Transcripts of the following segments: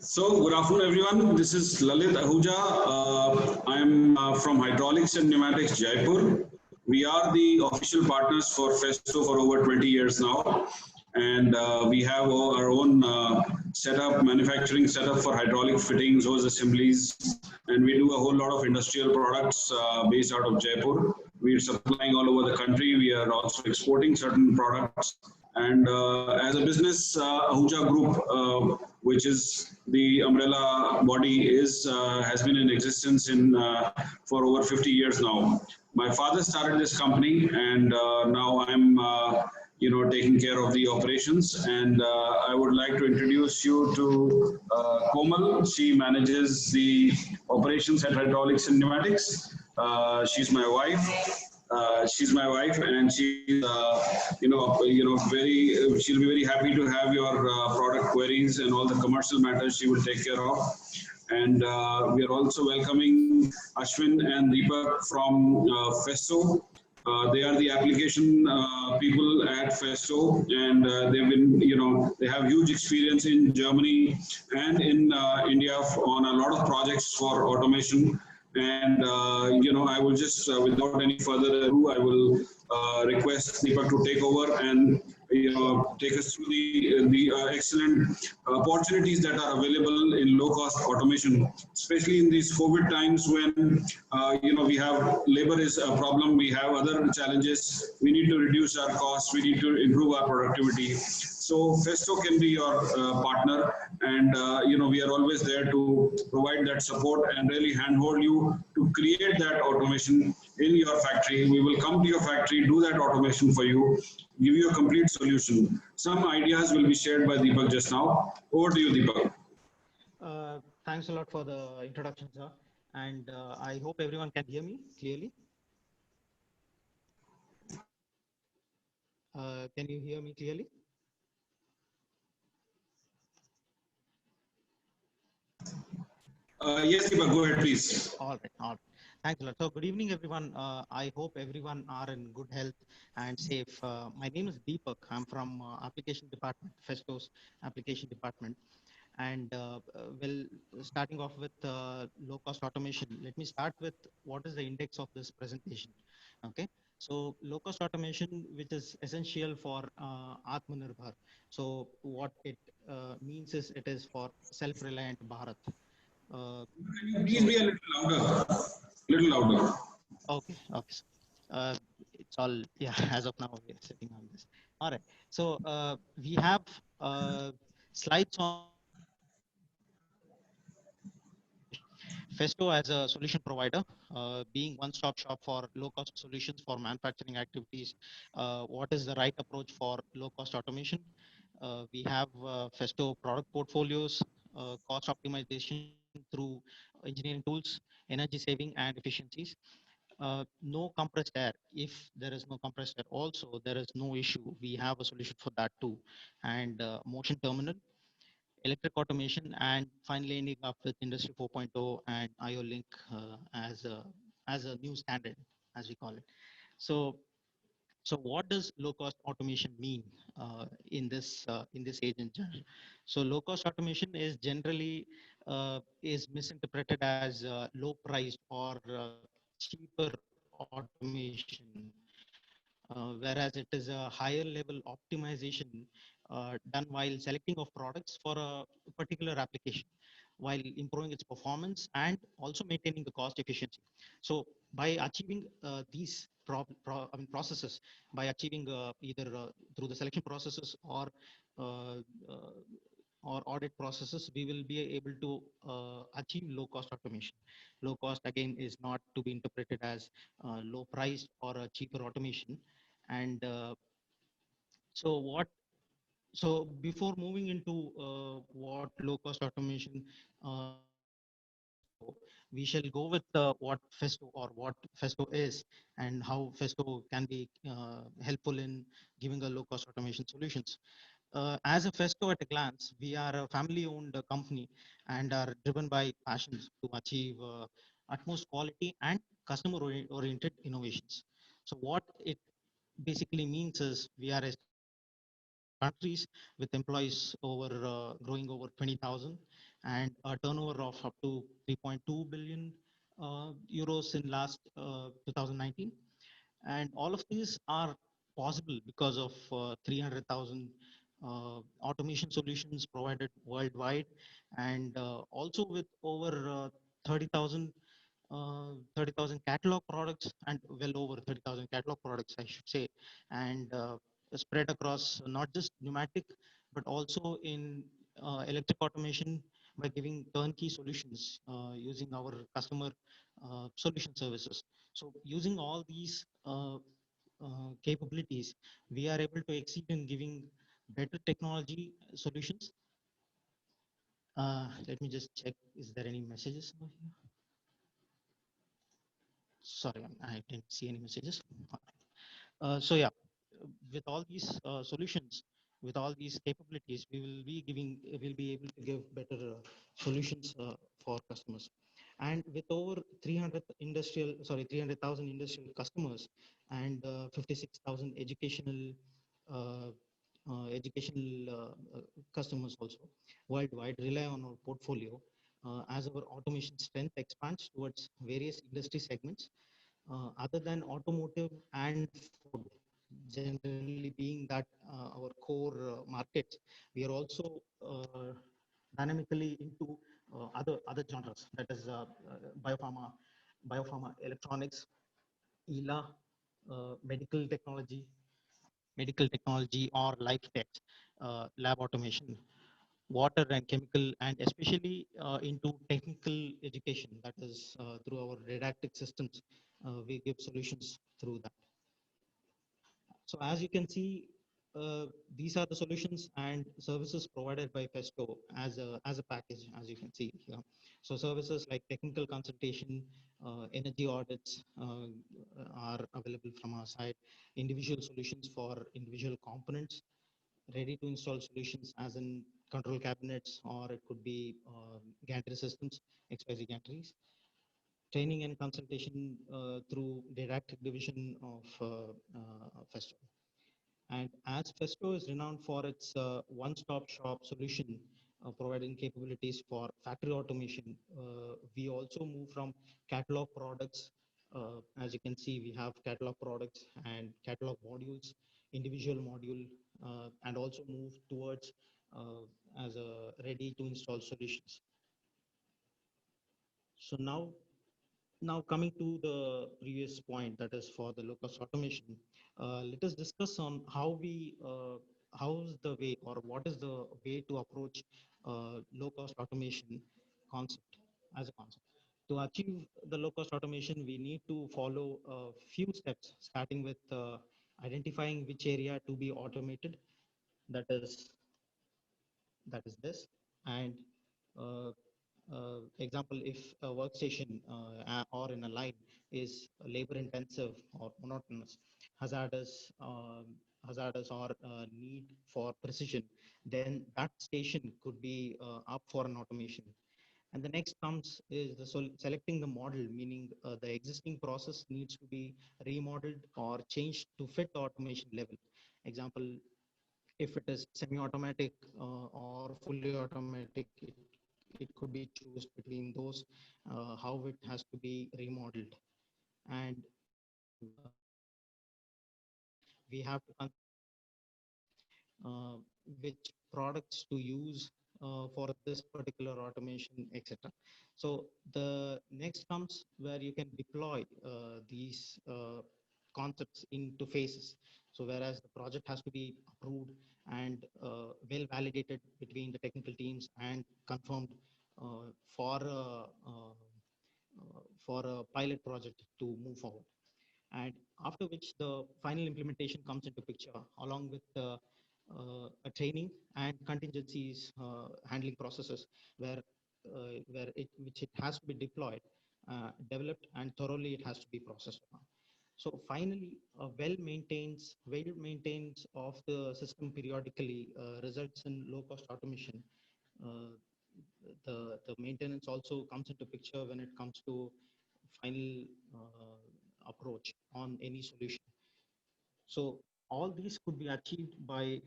So, good afternoon, everyone. This is Lalit Ahuja. I'm from Hydraulics and Pneumatics, Jaipur. We are the official partners for Festo for over 20 years now, and we have our own setup, manufacturing setup for hydraulic fittings, hose assemblies, and we do a whole lot of industrial products based out of Jaipur. We are supplying all over the country. We are also exporting certain products. And as a business, Ahuja Group, which is the umbrella body, is has been in existence in for over 50 years now. My father started this company, and now I'm taking care of the operations. And I would like to introduce you to Komal. She manages the operations at Hydraulics and Pneumatics. She's my wife, and she's very. She'll be very happy to have your product queries and all the commercial matters she will take care of. And we are also welcoming Ashwin and Deepak from Festo. They are the application people at Festo, and they've been, they have huge experience in Germany and in India on a lot of projects for automation. And I will just, without any further ado, I will request Deepak to take over and take us through the excellent opportunities that are available in low cost automation, especially in these COVID times when we have labor is a problem, we have other challenges, we need to reduce our costs, we need to improve our productivity. So Festo can be your partner, and we are always there to provide that support and really handhold you to create that automation in your factory. We will come to your factory, do that automation for you, give you a complete solution. Some ideas will be shared by Deepak just now. Over to you, Deepak. Thanks a lot for the introduction, sir. And I hope everyone can hear me clearly. Can you hear me clearly? Yes, Deepak, go ahead, please. All right. Thanks a lot. So good evening, everyone. I hope everyone are in good health and safe. My name is Deepak. I'm from application department, Festo's application department. And well, starting off with low cost automation, let me start with what is the index of this presentation. Okay. So low cost automation, which is essential for Atmanirbhar. So what it means is it is for self-reliant Bharat. Can you please be a little louder? Little louder. Okay. It's all, yeah, as of now, we're sitting on this. All right. So we have slides on Festo as a solution provider, being one-stop shop for low-cost solutions for manufacturing activities. What is the right approach for low-cost automation? We have Festo product portfolios, cost optimization through engineering tools, energy saving and efficiencies. No compressed air. If there is no compressed air, also there is no issue. We have a solution for that too. And motion terminal, electric automation, and finally ending up with Industry 4.0 and IO Link as a new standard, as we call it. So so what does low cost automation mean in this age in general? So low cost automation is generally is misinterpreted as low priced or cheaper automation, whereas it is a higher level optimization done while selecting of products for a particular application, while improving its performance and also maintaining the cost efficiency. So by achieving these processes, by achieving either through the selection processes uh, uh, or audit processes, we will be able to achieve low cost automation. Low cost again is not to be interpreted as low priced or a cheaper automation. And so what so before moving into what low cost automation we shall go with what Festo or what Festo is and how Festo can be helpful in giving a low cost automation solutions. As a Festo at a glance, we are a family owned company and are driven by passions to achieve utmost quality and customer oriented innovations. So what it basically means is we are established in 20 countries with employees over growing over 20,000. and a turnover of up to 3.2 billion euros in last 2019. And all of these are possible because of 300,000 automation solutions provided worldwide, and also with over 30,000 catalog products, and well over 30,000 catalog products, I should say, and spread across not just pneumatic, but also in electric automation by giving turnkey solutions using our customer solution services. So using all these capabilities, we are able to exceed in giving better technology solutions. Let me just check, is there any messages over here? Sorry, I didn't see any messages. So yeah, with all these solutions, with all these capabilities, we'll be able to give better solutions for customers. And with over 300,000 industrial customers and 56,000 uh, educational customers also worldwide rely on our portfolio as our automation strength expands towards various industry segments other than automotive and food, generally being that our core markets. We are also dynamically into other genres, that is biopharma, electronics, ELA, medical technology or life tech, lab automation, water and chemical, and especially into technical education, that is through our didactic systems. We give solutions through that. So as you can see, these are the solutions and services provided by Festo as a package, as you can see here. So services like technical consultation, energy audits are available from our side, individual solutions for individual components, ready to install solutions as in control cabinets, or it could be gantry systems, XYZ gantries, training and consultation through didactic division of Festo. And as Festo is renowned for its one-stop shop solution, providing capabilities for factory automation, we also move from catalog products. As you can see, we have catalog products and catalog modules, individual module, and also move towards as a ready to install solutions. So now coming to the previous point, that is for the low-cost automation, let us discuss on how's the way, or what is the way to approach low-cost automation concept as a concept. To achieve the low-cost automation, we need to follow a few steps, starting with identifying which area to be automated. That is this, and uh, example, if a workstation or in a line is labor intensive or monotonous, hazardous, hazardous or need for precision, then that station could be up for an automation. And the next comes is the selecting the model, meaning the existing process needs to be remodeled or changed to fit the automation level. Example, if it is semi-automatic or fully automatic, it could be choose between those, how it has to be remodeled. And we have to uh, which products to use for this particular automation, etc. So the next comes where you can deploy these concepts into phases. So whereas the project has to be approved and well validated between the technical teams and confirmed uh, for a, uh, for a pilot project to move forward. And after which the final implementation comes into picture, along with a training and contingencies handling processes, which it has to be deployed, developed, and thoroughly it has to be processed upon. So finally, a well maintains of the system periodically results in low cost automation. Uh, the maintenance also comes into picture when it comes to final approach on any solution. So all these could be achieved by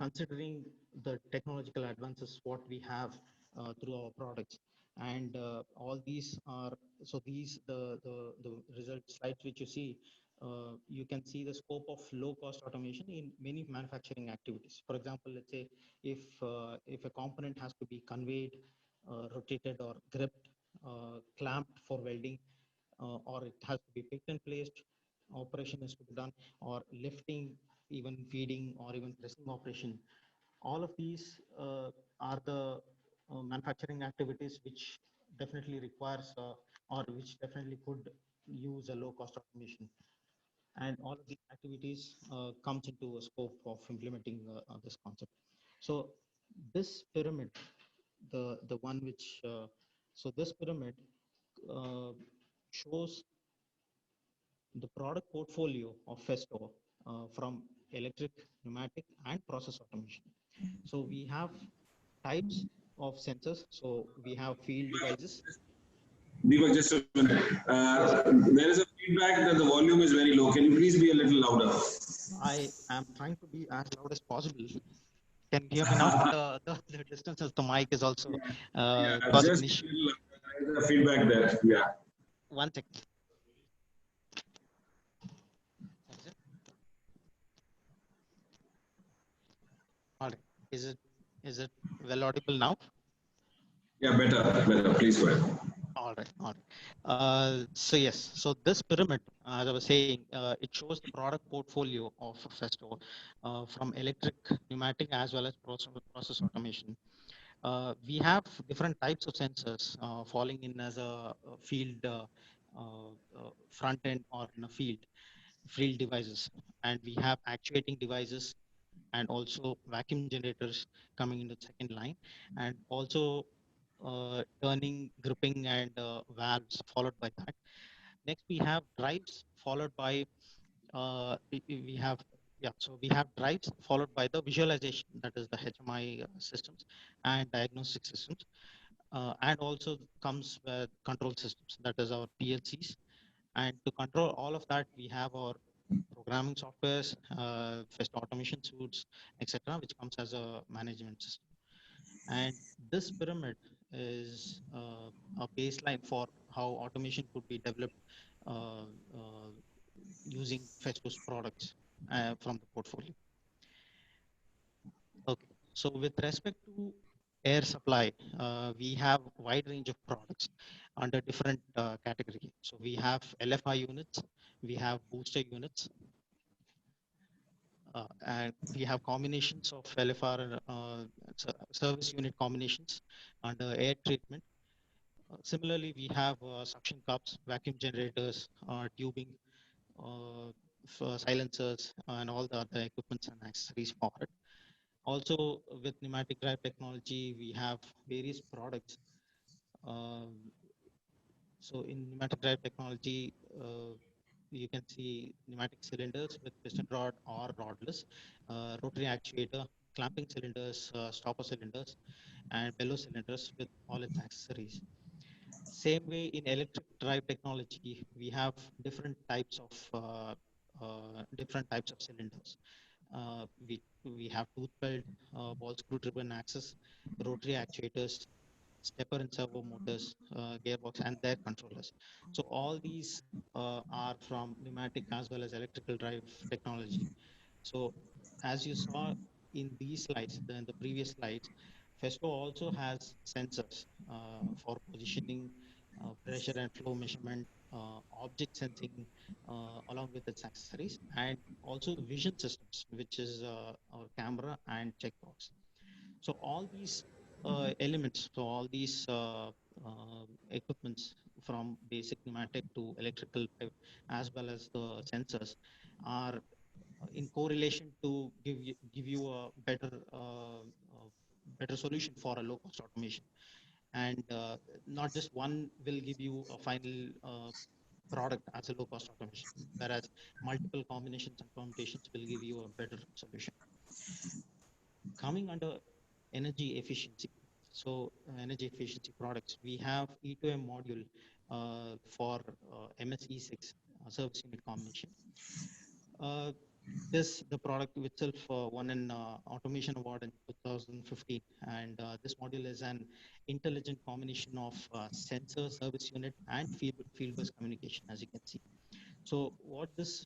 considering the technological advances what we have through our products. And all these are, so these, the result slides which you see, you can see the scope of low cost automation in many manufacturing activities. For example, let's say if a component has to be conveyed, rotated or gripped, clamped for welding, or it has to be picked and placed, operation is to be done, or lifting, even feeding, or even pressing operation. All of these are the manufacturing activities which definitely requires or which definitely could use a low cost automation. And all of these activities comes into a scope of implementing this concept. So this pyramid, the one which so this pyramid uh, shows the product portfolio of Festo from electric, pneumatic, and process automation. So we have types of sensors. So we have field devices. Deepak, just a minute. Yes, There is a feedback that the volume is very low. Can you please be a little louder? I am trying to be as loud as possible. Can you hear me now? The distance of the mic is also Yeah, causing just an a issue. little louder. There is a feedback there. Yeah. One second. Is it? All right. Is it well audible now? Yeah, better, better. Please go ahead. All right, all right. So yes, so this pyramid, as I was saying, it shows the product portfolio of Festo from electric, pneumatic, as well as process automation. We have different types of sensors falling in as a field front end or in a field devices, and we have actuating devices and also vacuum generators coming into the second line, and also turning, gripping, and valves followed by that. Next, we have drives followed by we have so we have drives followed by the visualization, that is the HMI systems and diagnostic systems, and also comes with control systems, that is our PLCs. And to control all of that, we have our programming softwares, Festo automation suites, etc., which comes as a management system. And this pyramid is a baseline for how automation could be developed uh, uh, using Festo's products from the portfolio. Okay, so with respect to air supply, we have a wide range of products under different category. So we have LFI units, we have booster units, and we have combinations of LFR and service unit combinations under air treatment. Similarly, we have suction cups, vacuum generators, tubing, silencers, and all the other equipments and accessories for it. Also, with pneumatic drive technology, we have various products. Um, so in pneumatic drive technology, you can see pneumatic cylinders with piston rod or rodless, rotary actuator, clamping cylinders, stopper cylinders, and bellows cylinders with all its accessories. Same way in electric drive technology, we have different types of cylinders. We have tooth belt, ball screw driven axis, rotary actuators, stepper and servo motors, gearbox, and their controllers. So all these are from pneumatic as well as electrical drive technology. So as you saw in these slides, in the previous slides, Festo also has sensors for positioning, pressure and flow measurement, object sensing, along with its accessories, and also vision systems, which is our camera and checkbox. So all these elements, so all these equipments from basic pneumatic to electrical, as well as the sensors, are in correlation to give you a better solution for a low cost automation. And not just one will give you a final product as a low cost automation, whereas multiple combinations and permutations will give you a better solution. Coming under energy efficiency. So energy efficiency products, we have E2M module for MSE6 service unit combination. the product itself won an automation award in 2015, and this module is an intelligent combination of sensor, service unit, and field-based communication, as you can see. So what this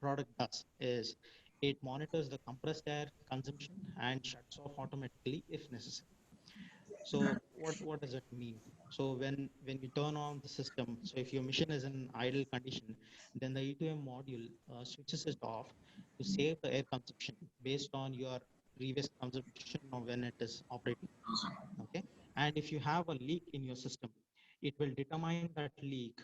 product does is it monitors the compressed air consumption and shuts off automatically if necessary. So what does it mean? So when you turn on the system, so if your machine is in idle condition, then the E2M module switches it off to save the air consumption based on your previous consumption or when it is operating. Okay, and if you have a leak in your system, it will determine that leak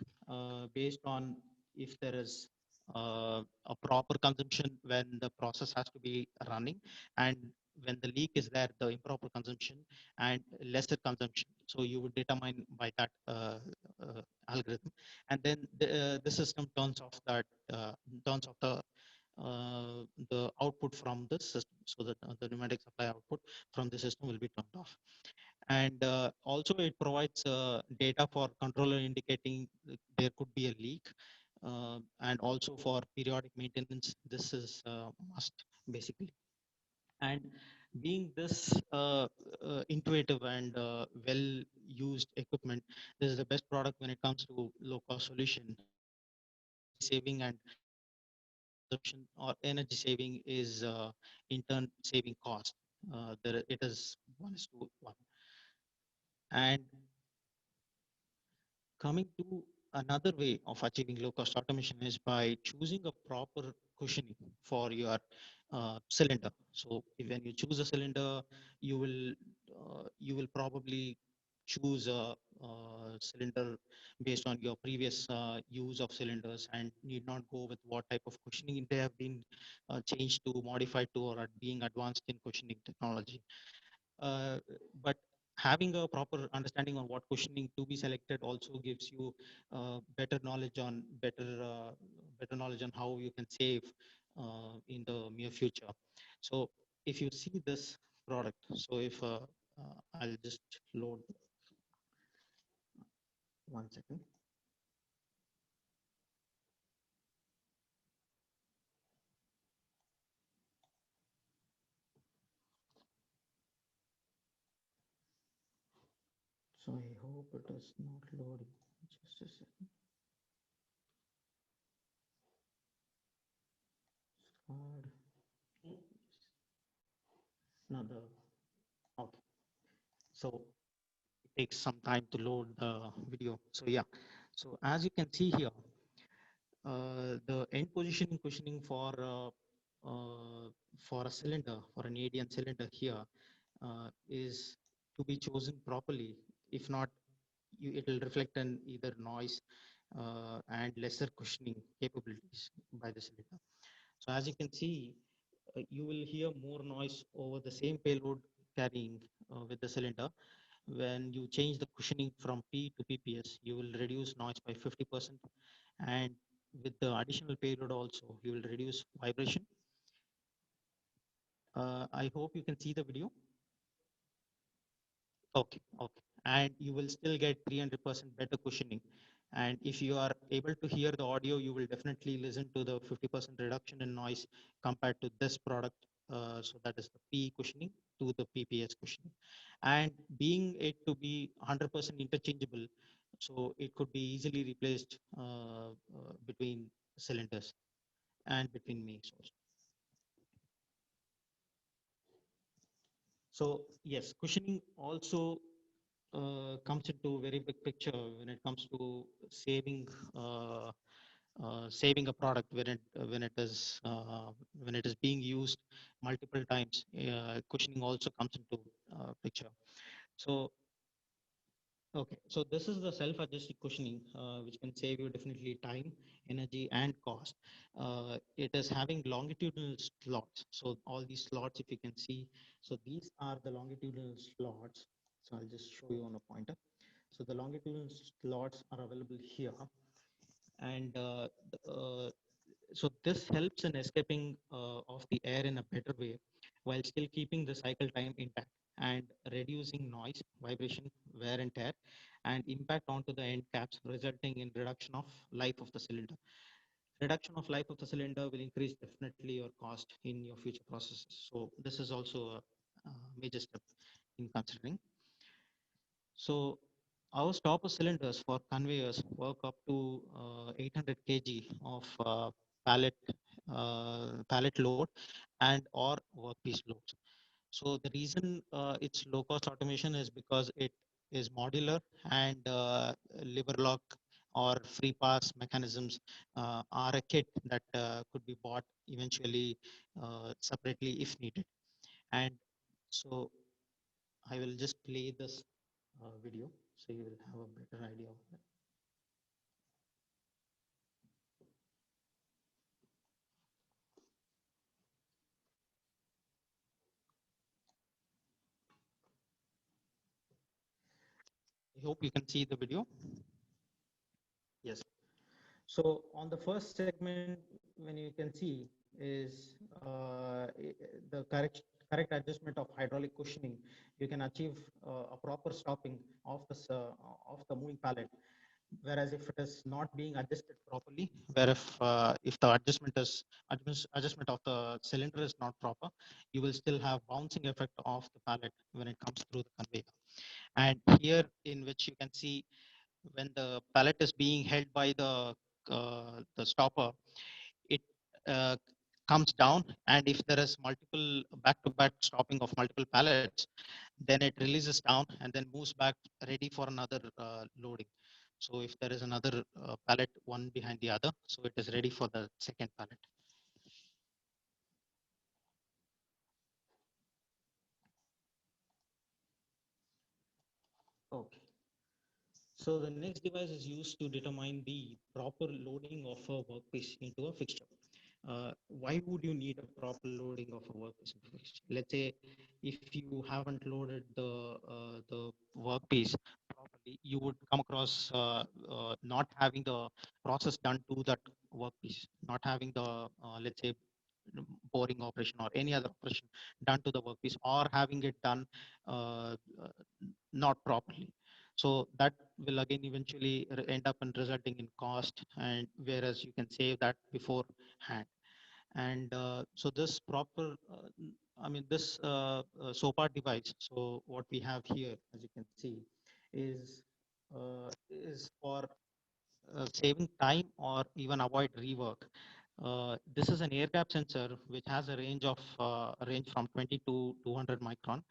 based on if there is a proper consumption when the process has to be running, and when the leak is there, the improper consumption and lesser consumption. So you would determine by that algorithm, and then the system turns off the output from the system, so that the pneumatic supply output from the system will be turned off. And also it provides data for controller indicating there could be a leak, and also for periodic maintenance. This is must, basically. And being this intuitive and well used equipment, this is the best product when it comes to low cost solution. Energy saving and consumption, or energy saving is in turn saving cost. There it is 1:1. And coming to another way of achieving low cost automation is by choosing a proper cushioning for your cylinder. So when you choose a cylinder, you will probably choose a cylinder based on your previous use of cylinders, and need not go with what type of cushioning they have been changed to, modified to, or are being advanced in cushioning technology. But having a proper understanding on what cushioning to be selected also gives you better knowledge on how you can save in the near future. So if you see this product, so if I'll just load 1 second. So I hope it is not loading. Just a second. Card. Another. Okay. So it takes some time to load the video. So yeah. So as you can see here, the end positioning cushioning for a cylinder, for an ADN cylinder here, is to be chosen properly. If not, it will reflect an either noise and lesser cushioning capabilities by the cylinder. So as you can see, you will hear more noise over the same payload carrying with the cylinder. When you change the cushioning from P to PPS, you will reduce noise by 50%. And with the additional payload also, you will reduce vibration. I hope you can see the video. Okay, okay. And you will still get 300% better cushioning. And if you are able to hear the audio, you will definitely listen to the 50% reduction in noise compared to this product. So that is the P cushioning to the PPS cushioning. And being it to be 100% interchangeable, so it could be easily replaced between cylinders and between makes also. So yes, cushioning also comes into very big picture when it comes to saving a product when it is being used multiple times. Cushioning also comes into picture. So okay, so this is the self-adjusted cushioning, which can save you definitely time, energy, and cost. It is having longitudinal slots. So all these slots, if you can see, so these are the longitudinal slots. So I'll just show you on a pointer. So the longitudinal slots are available here, and so this helps in escaping of the air in a better way, while still keeping the cycle time intact and reducing noise, vibration, wear and tear, and impact onto the end caps, resulting in reduction of life of the cylinder. Reduction of life of the cylinder will increase definitely your cost in your future processes. So this is also a major step in considering. So our stopper cylinders for conveyors work up to 800 kg of pallet pallet load and or workpiece loads. So the reason it's low cost automation is because it is modular and lever lock or free pass mechanisms are a kit that could be bought eventually separately if needed. And so I will just play this video so you will have a better idea of it. I hope you can see the video. Yes. So on the first segment, when you can see is the correct adjustment of hydraulic cushioning, you can achieve a proper stopping of the moving pallet. Whereas if it is not being adjusted properly, where if the adjustment of the cylinder is not proper, you will still have bouncing effect of the pallet when it comes through the conveyor. And here in which you can see when the pallet is being held by the stopper, it uh, comes down, and if there is multiple back-to-back stopping of multiple pallets, then it releases down and then moves back ready for another loading. So if there is another pallet one behind the other, so it is ready for the second pallet. Okay. So the next device is used to determine the proper loading of a workpiece into a fixture. Why would you need a proper loading of a workpiece into a fixture? Let's say if you haven't loaded the workpiece properly, you would come across not having the process done to that workpiece, not having the let's say boring operation or any other operation done to the workpiece, or having it done uh, uh, not properly. So that will again eventually end up in resulting in cost, and whereas you can save that beforehand. And so this proper I mean this SOPA device, so what we have here as you can see is for saving time or even avoid rework. This is an air gap sensor which has a range from 20 to 200 micron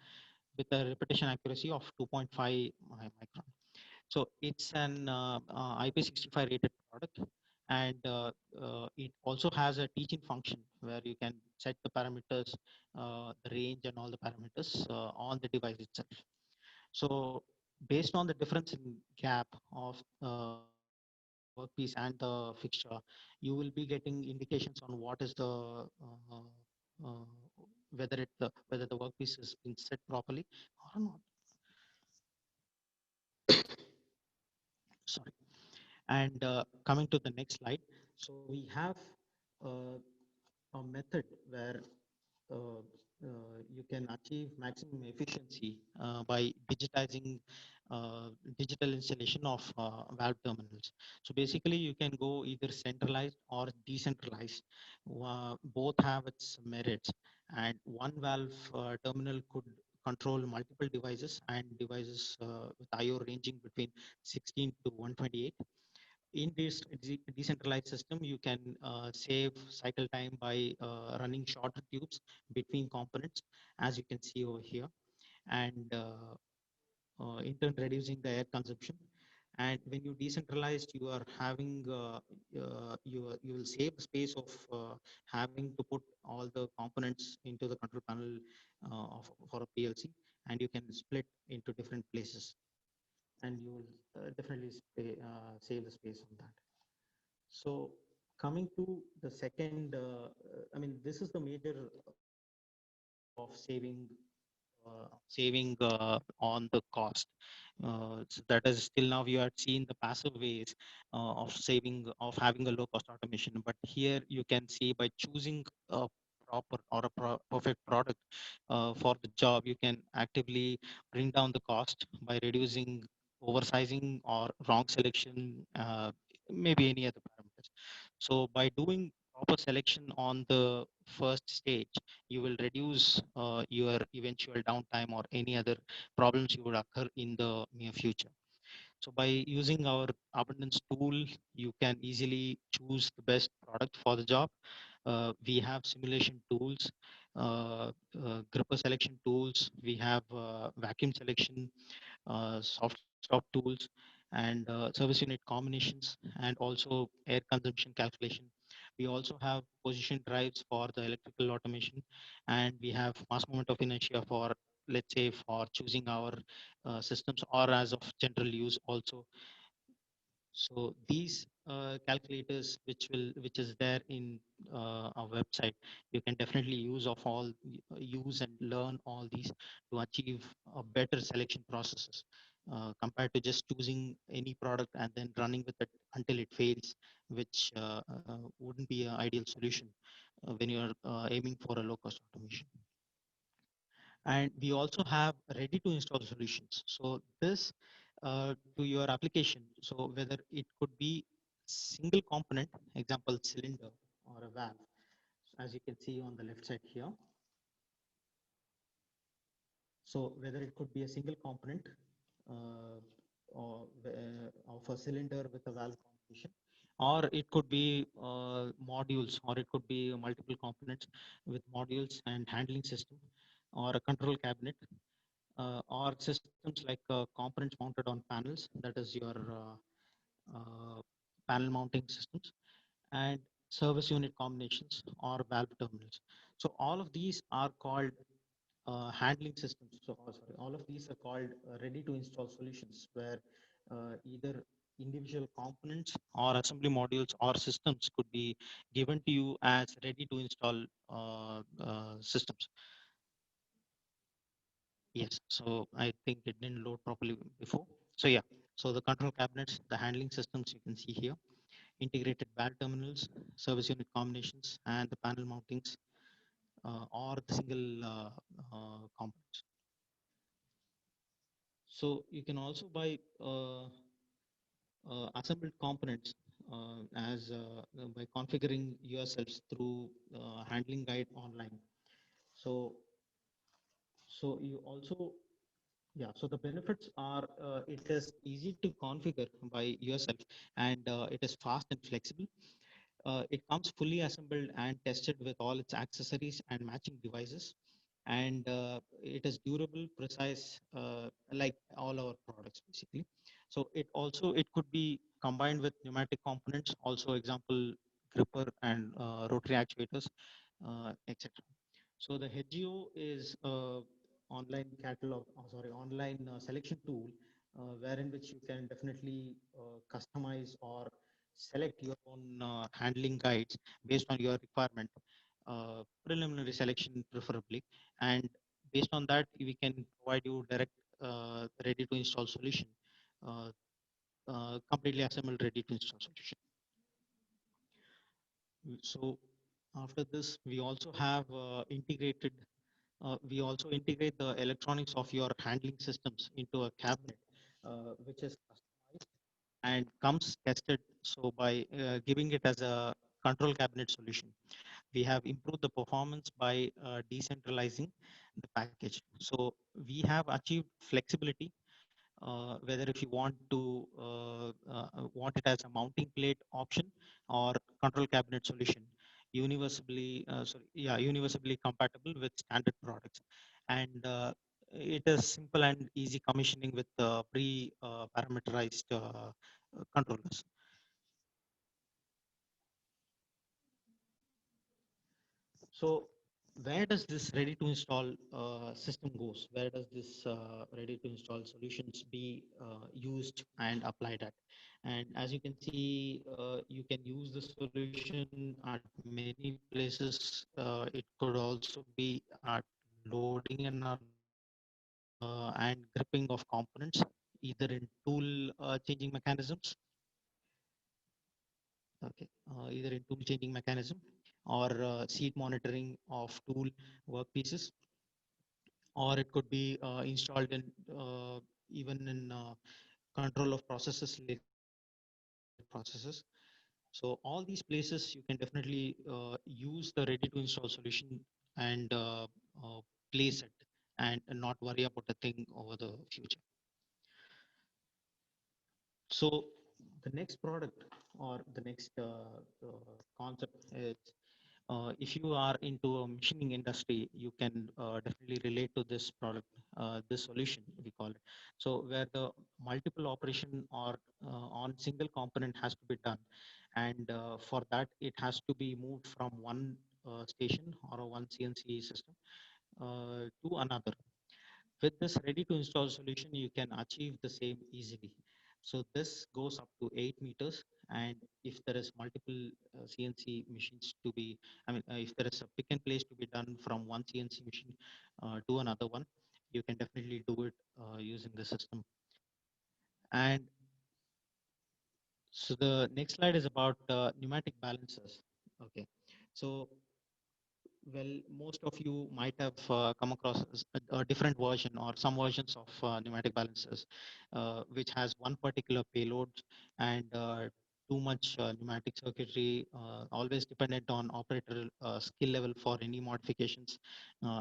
with a repetition accuracy of 2.5 micron. So it's an IP65 rated product, and it also has a teaching function where you can set the parameters, the range, and all the parameters on the device itself. So based on the difference in gap of the workpiece and the fixture, you will be getting indications on what is uh, whether the workpiece is being set properly or not. Sorry. And coming to the next slide, so we have uh, a method where uh, you can achieve maximum efficiency by digitizing digital installation of valve terminals. So basically, you can go either centralized or decentralized. Both have its merits, and one valve terminal could control multiple devices and devices with IO ranging between 16 to 128. In this decentralized system, you can save cycle time by running shorter tubes between components, as you can see over here, and in turn reducing the air consumption. And when you decentralize, you are having you will save the space of having to put all the components into the control panel for a PLC, and you can split into different places, and you will definitely save the space on that. So coming to the second, I mean, this is the major advantage of saving on the cost. So that is still now you are seeing the passive ways of saving of having a low cost automation, but here you can see by choosing a proper or a perfect product for the job, you can actively bring down the cost by reducing oversizing or wrong selection, maybe any other parameters. So by doing proper selection on the first stage, you will reduce your eventual downtime or any other problems you would occur in the near future. So by using our abundance tool, you can easily choose the best product for the job. We have simulation tools, gripper selection tools. We have vacuum selection, soft stop tools, and service unit combinations, and also air consumption calculation. We also have position drives for the electrical automation, and we have mass moment of inertia for, let's say, for choosing our systems or as of general use also. So these calculators, which is there in our website, you can definitely use and learn all these to achieve a better selection processes compared to just choosing any product and then running with it until it fails, which wouldn't be an ideal solution when you're aiming for a low cost automation. And we also have ready to install solutions. So this to your application, so whether it could be single component, example cylinder or a valve, as you can see on the left side here. So whether it could be a single component of a cylinder with a valve combination, or it could be modules, or it could be multiple components with modules and handling system, or a control cabinet, or systems like components mounted on panels, that is your panel mounting systems, and service unit combinations or valve terminals. So all of these are called handling systems. So sorry, all of these are called ready to install solutions, where either individual components or assembly modules or systems could be given to you as ready to install systems. Yes, so I think it didn't load properly before. So yeah, so the control cabinets, the handling systems you can see here, integrated valve terminals, service unit combinations, and the panel mountings or the single components. So you can also buy assembled components as by configuring yourselves through handling guide online. So you also, yeah, so the benefits are it is easy to configure by yourself, and it is fast and flexible. It comes fully assembled and tested with all its accessories and matching devices. And it is durable, precise, like all our products basically. So it could be combined with pneumatic components, also example gripper and rotary actuators, etc. So the Hedgeo is online catalog, online selection tool, wherein which you can definitely customize or select your own handling guides based on your requirement, preliminary selection preferably, and based on that we can provide you direct ready to install solution, uh, completely assembled ready to install solution. So after this, we also have we also integrate the electronics of your handling systems into a cabinet, which is customized and comes tested. So by giving it as a control cabinet solution, we have improved the performance by decentralizing the package. So we have achieved flexibility, whether if you want it as a mounting plate option or control cabinet solution, universally compatible with standard products. And it is simple and easy commissioning with pre parameterized controllers. So where does this ready to install system goes? Where does this ready to install solutions be used and applied at? And as you can see, you can use the solution at many places. It could also be at loading and unloading and gripping of components, either in tool changing mechanisms, okay, either in tool changing mechanism or seat monitoring of tool workpieces, or it could be installed in even in control of processes, related processes. So all these places you can definitely use the ready to install solution and place it and not worry about the thing over the future. So the next product or the next concept is if you are into a machining industry, you can definitely relate to this product, this solution we call it. So where the multiple operation or on single component has to be done, and for that it has to be moved from one station or a one CNC system to another. With this ready to install solution, you can achieve the same easily. So this goes up to 8 meters. And if there is multiple CNC machines to be, if there is a pick and place to be done from one CNC machine to another one, you can definitely do it using the system. And so the next slide is about pneumatic balancers. Okay. So well, most of you might have come across a different version or some versions of pneumatic balancers, which has one particular payload and too much pneumatic circuitry, always dependent on operator skill level for any modifications,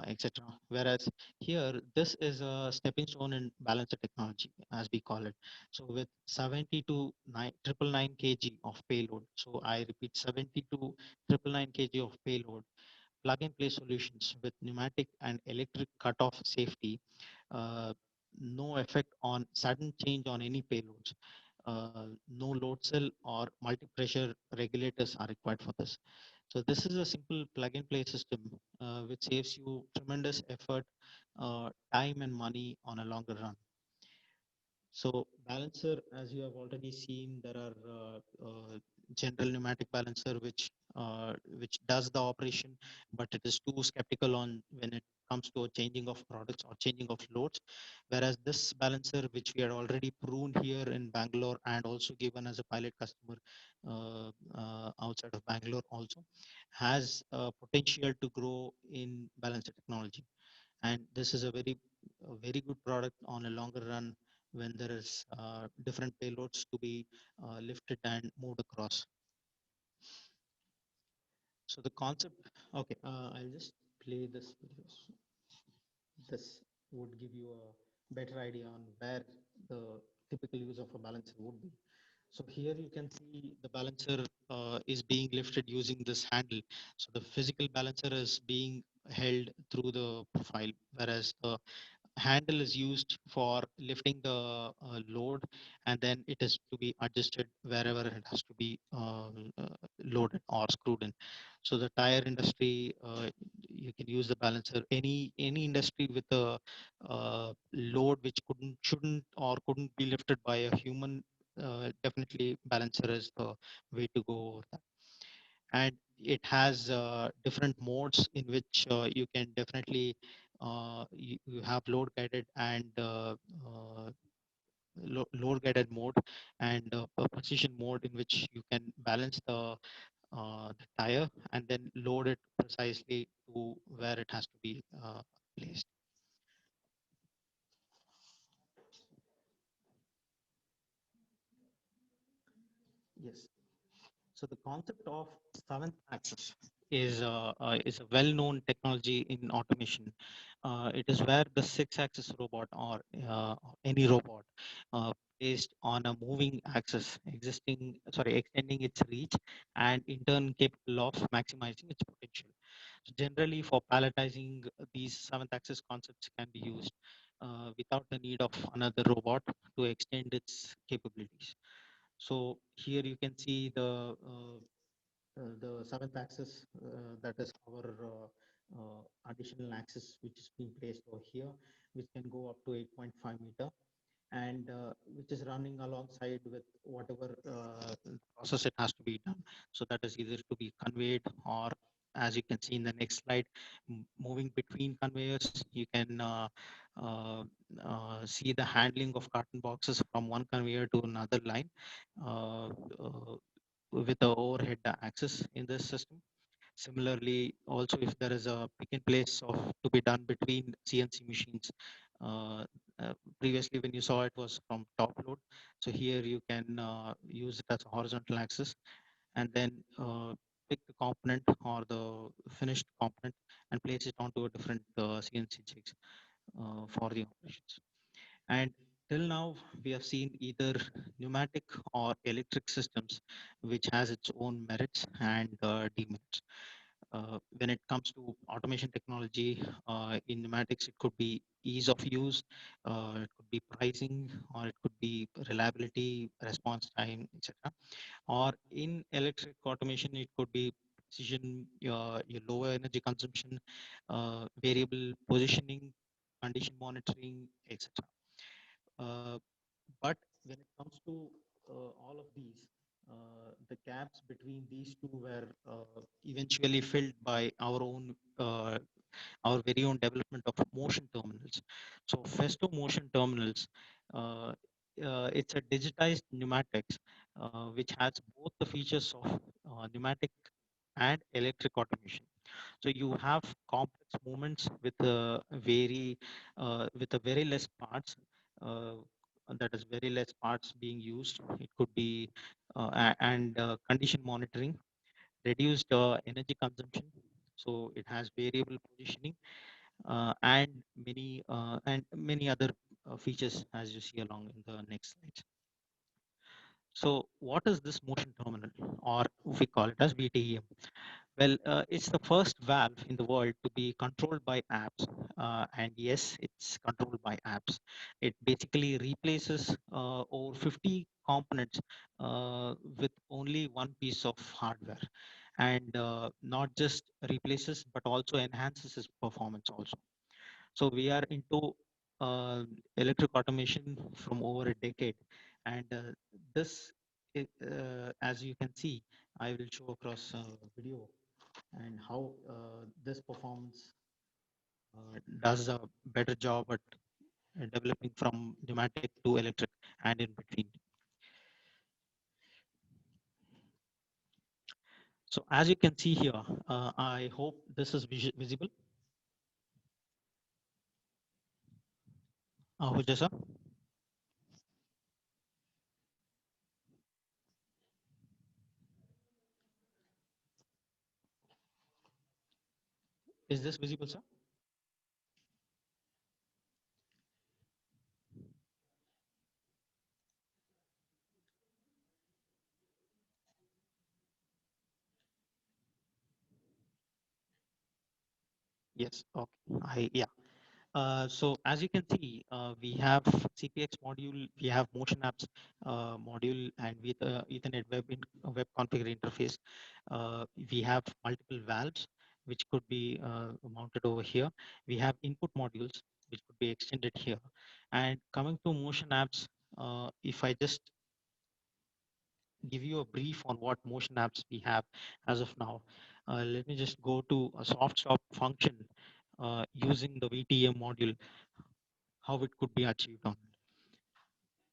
etc. Whereas here, this is a stepping stone in balancer technology, as we call it. So with 70 to 999 kg of payload, so I repeat, 70 to 999 kg of payload, plug-and-play solutions with pneumatic and electric cutoff safety, uh, no effect on sudden change on any payloads. No load cell or multi-pressure regulators are required for this. So this is a simple plug-and-play system which saves you tremendous effort, time and money on a longer run. So balancer, as you have already seen, there are general pneumatic balancer which does the operation, but it is too skeptical on when it comes to a changing of products or changing of loads. Whereas this balancer, which we had already proven here in Bangalore and also given as a pilot customer outside of Bangalore, also has potential to grow in balancer technology. And this is a very good product on a longer run when there is different payloads to be lifted and moved across. So the concept, okay, I'll just play this video. This would give you a better idea on where the typical use of a balancer would be. So here you can see the balancer is being lifted using this handle. So the physical balancer is being held through the profile, whereas the handle is used for lifting the load, and then it is to be adjusted wherever it has to be loaded or screwed in. So the tire industry, you can use the balancer. Any industry with a load which shouldn't or couldn't be lifted by a human, definitely balancer is the way to go over that. And it has different modes in which you can definitely you have load guided and load guided mode and a precision mode in which you can balance the tire and then load it precisely to where it has to be placed. Yes. So the concept of seventh axis is a well-known technology in automation. It is where the six-axis robot or any robot placed on a moving axis, extending its reach and in turn capable of maximizing its potential. So generally, for palletizing, these seventh axis concepts can be used without the need of another robot to extend its capabilities. So here you can see the seventh axis, that is our additional axis which is being placed over here, which can go up to 8.5 meter and which is running alongside with whatever process it has to be done. So that is either to be conveyed or, as you can see in the next slide, moving between conveyors. You can uh, see the handling of carton boxes from one conveyor to another line uh, uh, with the overhead access in this system. Similarly, also if there is a pick and place of to be done between CNC machines, uh, previously when you saw it was from top load. So here you can use it as a horizontal axis, and then pick the component or the finished component and place it onto a different CNC jigs for the operations. And till now, we have seen either pneumatic or electric systems, which has its own merits and demerits. When it comes to automation technology in pneumatics, it could be ease of use, it could be pricing, or it could be reliability, response time, etc. Or in electric automation, it could be precision, your lower energy consumption, variable positioning, condition monitoring, etc. Uh, but when it comes to all of these, the gaps between these two were eventually filled by our very own development of motion terminals. So Festo motion terminals, uh, it's a digitized pneumatics which has both the features of pneumatic and electric automation. So you have complex movements with with a very less parts. Uh, that is very less parts being used. It could be and condition monitoring, reduced energy consumption. So it has variable positioning and many other features as you see along in the next slides. So what is this motion terminal, or we call it as VTEM? Well, it's the first valve in the world to be controlled by apps. And yes, it's controlled by apps. It basically replaces over 50 components with only one piece of hardware. And not just replaces, but also enhances its performance also. So we are into electric automation from over a decade. And as you can see, I will show across video and how this performance does a better job at developing from pneumatic to electric and in between. So as you can see here, I hope this is visible. Ahuja sir, is this visible, sir? Yes. Okay. Yeah. So as you can see, we have CPX module, we have Motion Apps module, and with Ethernet web configure interface, we have multiple valves which could be mounted over here. We have input modules which could be extended here. And coming to Motion Apps, if I just give you a brief on what Motion Apps we have as of now, let me just go to a soft stop function using the VTM module, how it could be achieved on.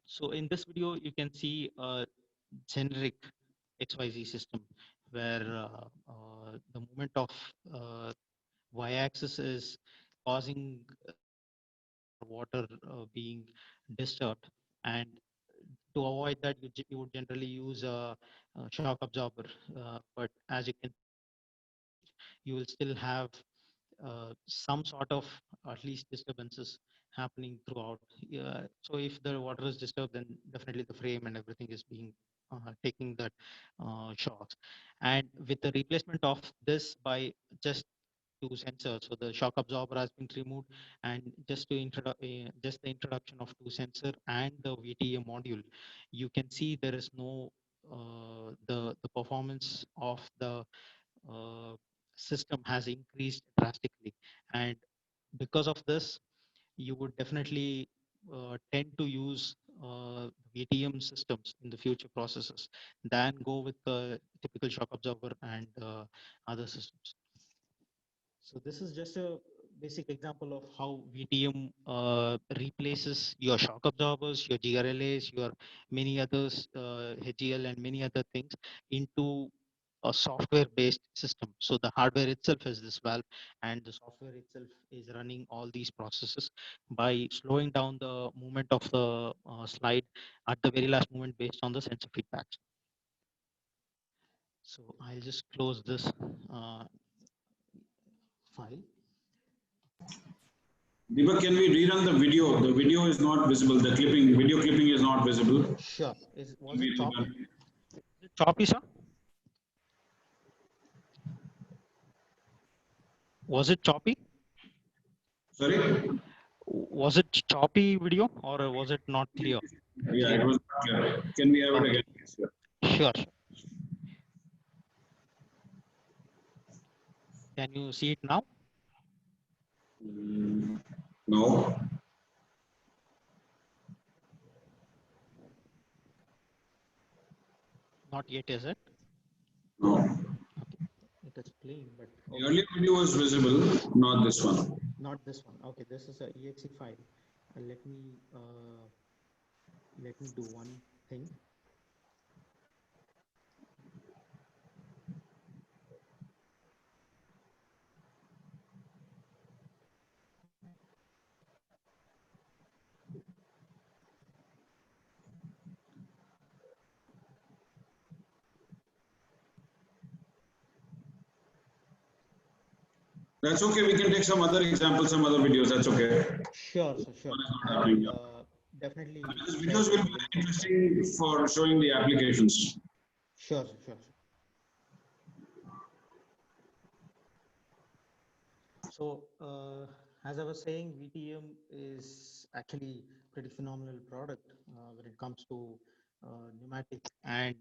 So in this video, you can see a generic XYZ system where the movement of y-axis is causing water being disturbed, and to avoid that, you would generally use a shock absorber. But as you can, you will still have some sort of at least disturbances happening throughout. So if the water is disturbed, then definitely the frame and everything is being taking that shocks. And with the replacement of this by just two sensors, so the shock absorber has been removed, and just the introduction of two sensor and the VTA module, you can see there is no the performance of the uh, system has increased drastically. And because of this, you would definitely tend to use VTM systems in the future processes than go with the typical shock absorber and other systems. So this is just a basic example of how VTM replaces your shock absorbers, your GRLAs, your many others, HGL and many other things into a software-based system. So the hardware itself is this valve, and the software itself is running all these processes by slowing down the movement of the slide at the very last moment based on the sensor feedbacks. So I'll just close this file. Deepak, can we rerun the video? The video is not visible. The video clipping is not visible. Sure. Was Can we it choppy? rerun? Is it choppy, sir? Was it choppy? Sorry? Was it choppy video or was it not clear? Yeah, it was not clear. Can we have it again, please? Sure. Can you see it now? No. Not yet, is it? No. Okay. It is playing, but The earlier video was visible, not this one. not this one. Okay, this is a exe file. Let me do one thing. That's okay. We can take some other examples, some other videos. That's okay. Sure, so sure. One is not I happening. will definitely These share videos the will be link very of that. interesting for showing the applications. Sure, sure. So, as I was saying, VTM is actually pretty phenomenal product when it comes to pneumatic and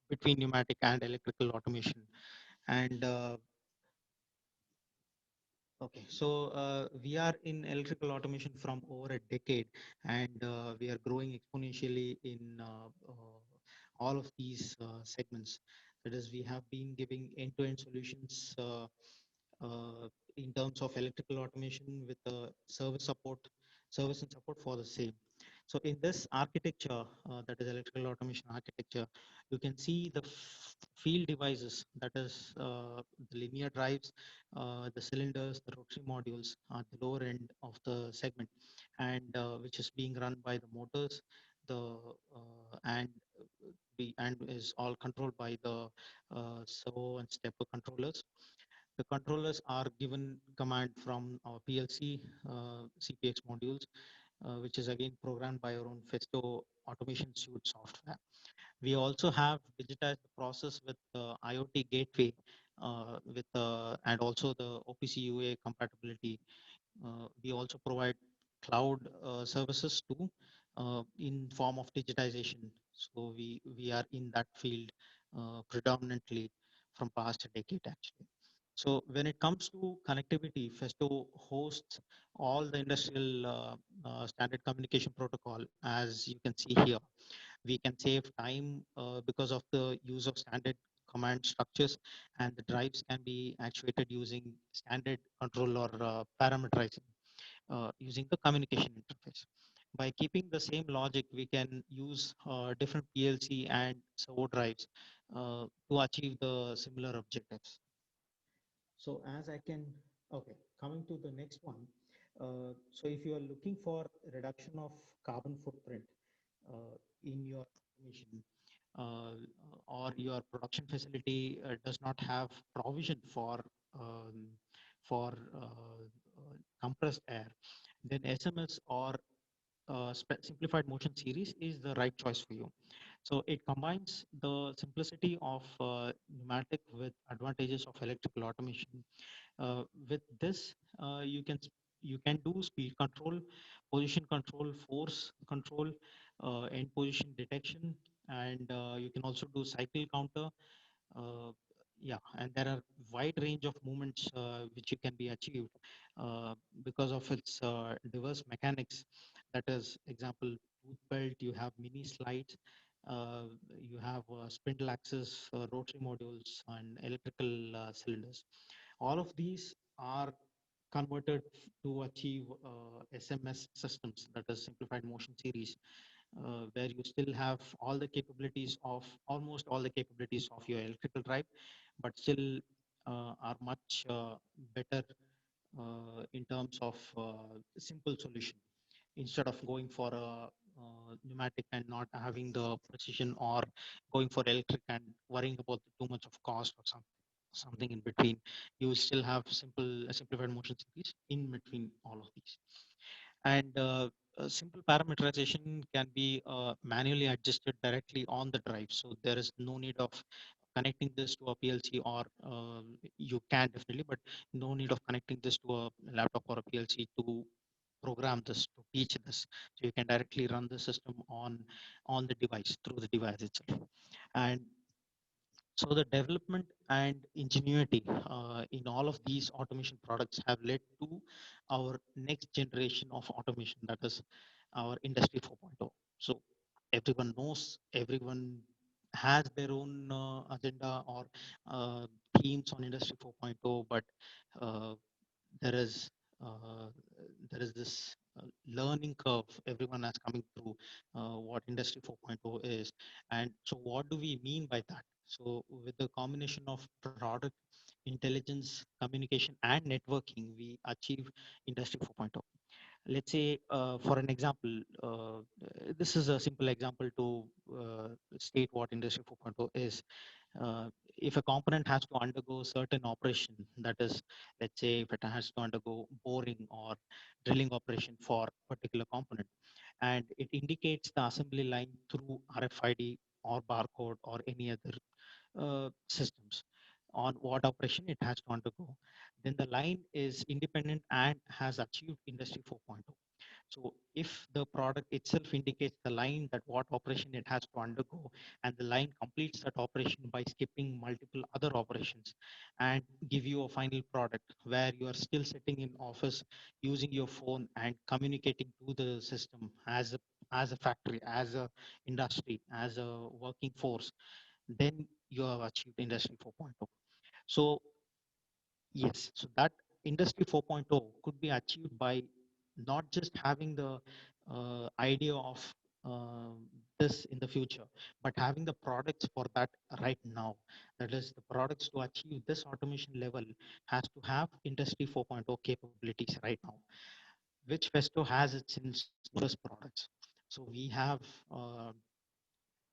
between pneumatic and electrical automation. And okay, so we are in electrical automation from over a decade, and we are growing exponentially in all of these segments. That is, we have been giving end-to-end solutions in terms of electrical automation with service and support for the same. So in this architecture, that is electrical automation architecture, you can see the field devices, that is the linear drives, the cylinders, the rotary modules at the lower end of the segment, and which is being run by the motors, the and and is all controlled by the servo and stepper controllers. The controllers are given command from our PLC CPX modules, which is again programmed by our own Festo automation suite software. We also have digitized the process with the IoT gateway with and also the OPC UA compatibility. We also provide cloud services too in form of digitization. So we are in that field predominantly from past decade actually. So when it comes to connectivity, Festo hosts all the industrial standard communication protocol, as you can see here. We can save time because of the use of standard command structures, and the drives can be actuated using standard control or parameterizing using the communication interface. By keeping the same logic, we can use different PLC and servo drives to achieve the similar objectives. So as I can, okay, coming to the next one. So if you are looking for reduction of carbon footprint in your automation, uh, or your production facility does not have provision um, for compressed air, then SMS or simplified motion series is the right choice for you. So it combines the simplicity of pneumatic with advantages of electrical automation. With this, you can do speed control, position control, force control, end position detection, and you can also do cycle counter. Uh, yeah, and there are wide range of movements which you can be achieved because of its diverse mechanics. That is, example, tooth belt. You have mini slides. You have spindle axis, rotary modules, and electrical cylinders. All of these are converted to achieve SMS systems, that is simplified motion series, where you still have all the capabilities of almost all the capabilities of your electrical drive, but still are much better in terms of simple solution instead of going for a pneumatic and not having the precision, or going for electric and worrying about too much of cost or something in between. You still have simplified motion series in between all of these. And simple parameterization can be manually adjusted directly on the drive. So there is no need of connecting this to a PLC, or you can definitely, but no need of connecting this to a laptop or a PLC to program this, to teach this. So you can directly run the system on the device, through the device itself. And so the development and ingenuity in all of these automation products have led to our next generation of automation, that is our Industry 4.0. So everyone knows, everyone has their own agenda or uh, themes on Industry 4.0, but uh, there is uh, there is this learning curve everyone is coming through what Industry 4.0 is. And so what do we mean by that? So with the combination of product intelligence, communication, and networking, we achieve Industry 4.0. Let's say for an example, this is a simple example to state what Industry 4.0 is. uh, if a component has to undergo certain operation, that is, let's say if it has to undergo boring or drilling operation for particular component, and it indicates the assembly line through RFID or barcode or any other systems on what operation it has to undergo, then the line is independent and has achieved Industry 4.0. So if the product itself indicates the line that what operation it has to undergo, and the line completes that operation by skipping multiple other operations and give you a final product where you are still sitting in office using your phone and communicating to the system as a factory, as a industry, as a working force, then you have achieved Industry 4.0. So yes, so that Industry 4.0 could be achieved by not just having the idea of uh, this in the future, but having the products for that right now. That is, the products to achieve this automation level has to have Industry 4.0 capabilities right now, which Festo has its in numerous products. So we have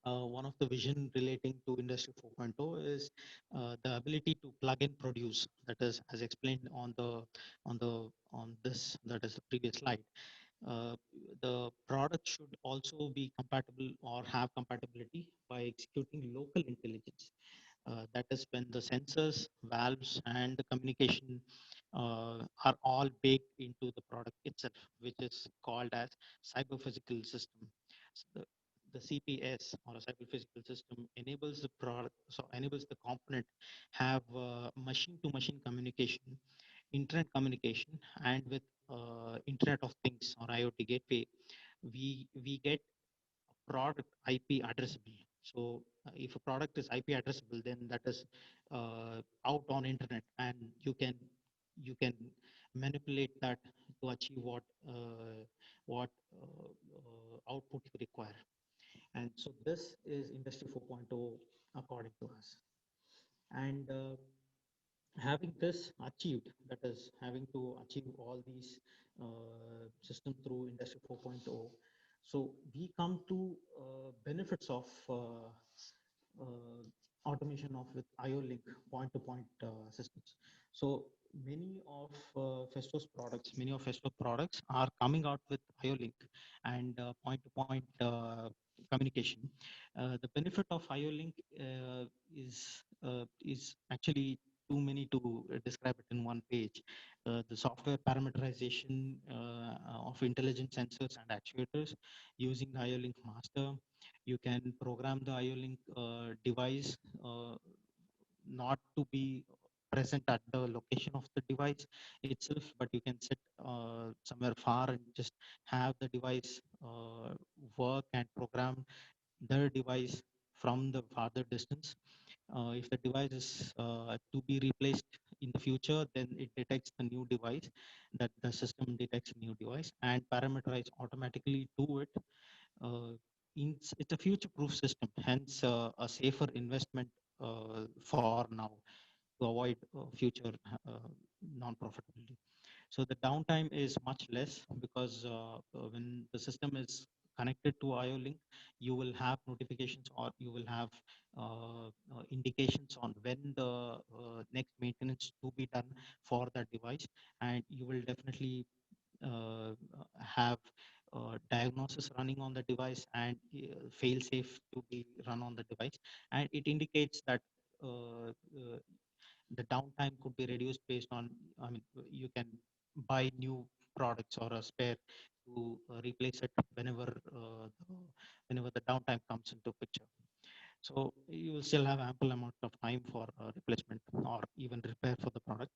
one of the vision relating to Industry 4.0 is the ability to plug and produce. That is, as explained on this, that is the previous slide. Uh, the product should also be compatible or have compatibility by executing local intelligence. That is when the sensors, valves, and the communication are all baked into the product itself, which is called as cyber physical system. So the CPS, or a cyber physical system, enables the product, so enables the component have machine to machine communication, internet communication, and with Internet of Things or IoT gateway, we get product IP addressable. So if a product is IP addressable, then that is out on internet, and you can manipulate that to achieve what output you require. And so this is Industry 4.0 according to us. And having this achieved, that is having to achieve all these system through Industry 4.0, so we come to benefits of automation of with IO-Link point-to-point systems. So many of Festo products are coming out with IO-Link and point-to-point communication. The benefit of IO-Link is actually too many to describe it in one page. The software parameterization of intelligent sensors and actuators using the IO-Link master. You can program the IO-Link device not to be present at the location of the device itself, but you can sit somewhere far and just have the device work and program the device from the farther distance. If the device is to be replaced in the future, then it detects the new device, that the system detects a new device and parameterize automatically to it. Uh, it's a future-proof system, hence a safer investment for now to avoid future non-profitability. So the downtime is much less because when the system is connected to IO-Link, you will have notifications, or you will have indications on when the next maintenance to be done for that device, and you will definitely have diagnosis running on the device and fail safe to be run on the device, and it indicates that the downtime could be reduced based on, I mean, you can buy new products or a spare to replace it whenever the downtime comes into picture. So you will still have ample amount of time for replacement or even repair for the product.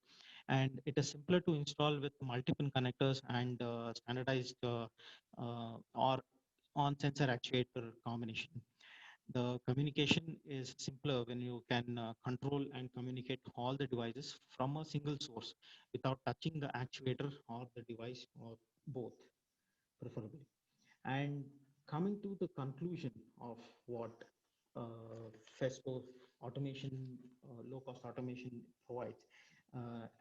And it is simpler to install with multiple connectors and standardized or on sensor actuator combination. The communication is simpler when you can control and communicate all the devices from a single source without touching the actuator or the device, or both preferably. And coming to the conclusion of what Festo automation, low-cost automation provides,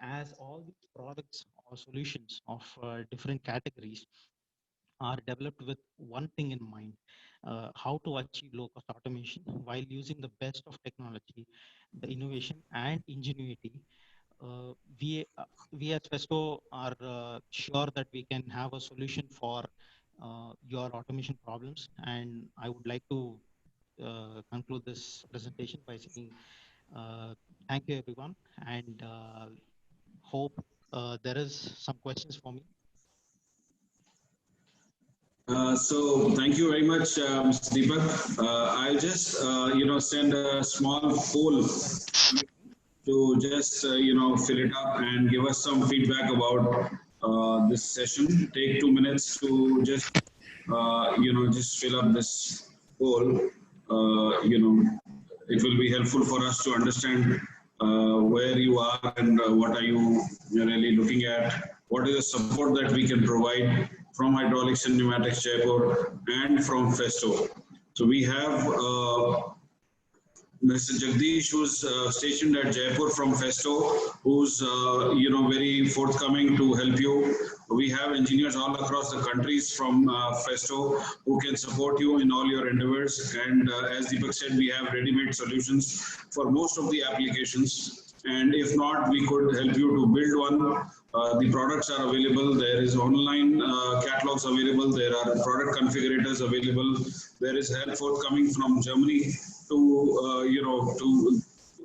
as all these products or solutions of different categories are developed with one thing in mind: how to achieve low-cost automation while using the best of technology, the innovation and ingenuity. Uh, we, uh, we as Festo are sure that we can have a solution for your automation problems. And I would like to conclude this presentation by saying thank you, everyone, and hope there is some questions for me. So thank you very much, Mr. Deepak. I'll just send a small poll to just fill it up and give us some feedback about this session. Take 2 minutes to just just fill up this poll. It will be helpful for us to understand where you are and what are you really looking at. What is the support that we can provide from Hydraulics and Pneumatics Jaipur and from Festo. So we have Mr. Jagdish, who's stationed at Jaipur from Festo, who's very forthcoming to help you. We have engineers all across the countries from Festo who can support you in all your endeavors. And as Deepak said, we have ready-made solutions for most of the applications. And if not, we could help you to build one. The products are available. There is online catalogs available. There are product configurators available. There is help forthcoming from Germany to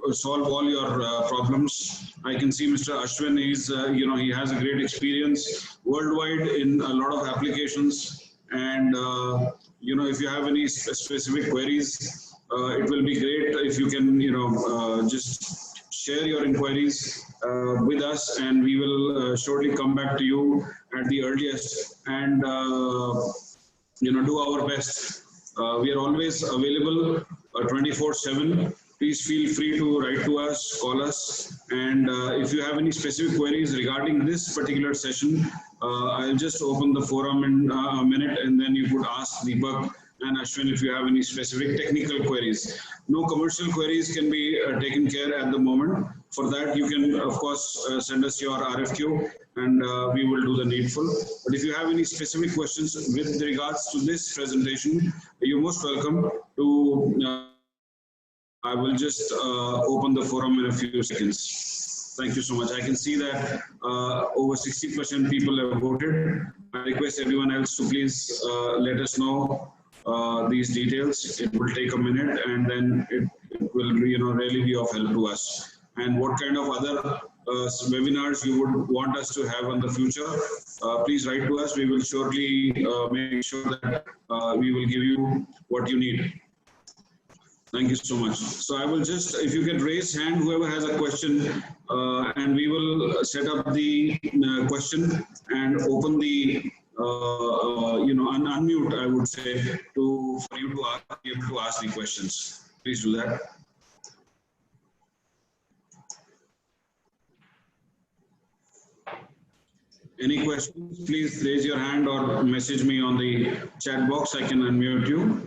to solve all your problems. I can see Mr. Ashwin is he has a great experience worldwide in a lot of applications. And if you have any specific queries, it will be great if you can just share your inquiries with us, and we will surely come back to you at the earliest and do our best. We are always available 24/7. Please feel free to write to us, call us, and if you have any specific queries regarding this particular session, I'll just open the forum in a minute, and then you could ask Deepak and Ashwin if you have any specific technical queries. No commercial queries can be taken care at the moment. For that, you can, of course, send us your RFQ, and we will do the needful. But if you have any specific questions with regards to this presentation, you're most welcome to. I will just open the forum in a few seconds. Thank you so much. I can see that over 60% people have voted. I request everyone else to please let us know these details. It will take a minute, and then it will really be of help to us. And what kind of other webinars you would want us to have in the future, please write to us. We will surely make sure that we will give you what you need. Thank you so much. So I will just, if you can raise hand, whoever has a question, and we will set up the question and open the, unmute, I would say, for you to be able to ask the questions. Please do that. Any questions, please raise your hand or message me on the chat box. I can unmute you.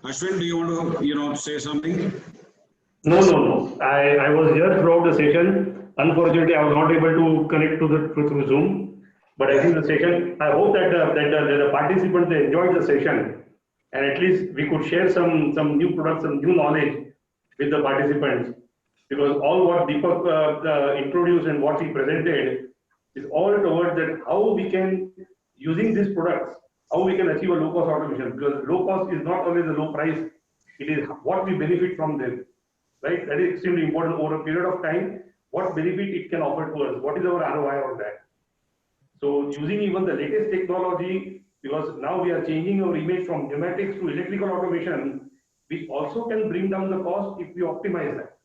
Ashwin, do you want to, say something? No. I was here throughout the session. Unfortunately, I was not able to connect through Zoom. But I think the session, I hope that the participants, they enjoyed the session, and at least we could share some new products, some new knowledge with the participants, because all what Deepak introduced and what he presented is all towards that how we can, using these products, how we can achieve a low cost automation, because low cost is not always a low price, it is what we benefit from them, right? That is extremely important over a period of time, what benefit it can offer to us, what is our ROI on that. So using even the latest technology, because now we are changing our image from pneumatics to electrical automation, we also can bring down the cost if we optimize that.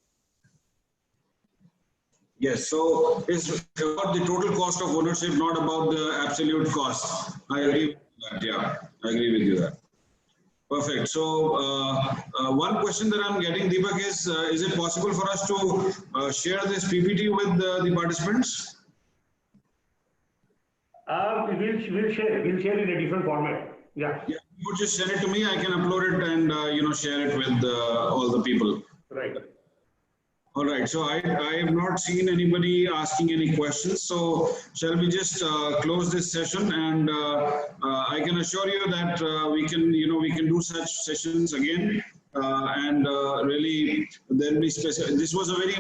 Yes, so it's about the total cost of ownership, not about the absolute cost. I agree with that. Yeah, I agree with you there. Perfect. So one question that I'm getting, Deepak, is it possible for us to share this PPT with the participants? We'll share in a different format. Yeah. Yeah, you just send it to me. I can upload it and share it with all the people. Right. All right. So I have not seen anybody asking any questions. So shall we just close this session? And I can assure you that we can do such sessions again. Really then be specific. This was a very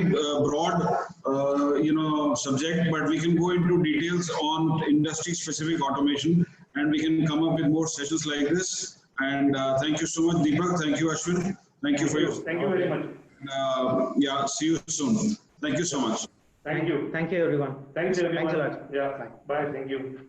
broad subject, but we can go into details on industry specific automation, and we can come up with more sessions like this. And thank you so much, Deepak. Thank you, Ashwin. Thank you for your thank you very much. Yeah, see you soon. Thank you so much. Thank you. Thank you, everyone. Thanks everyone. Thanks a lot. Yeah. Bye. Thank you.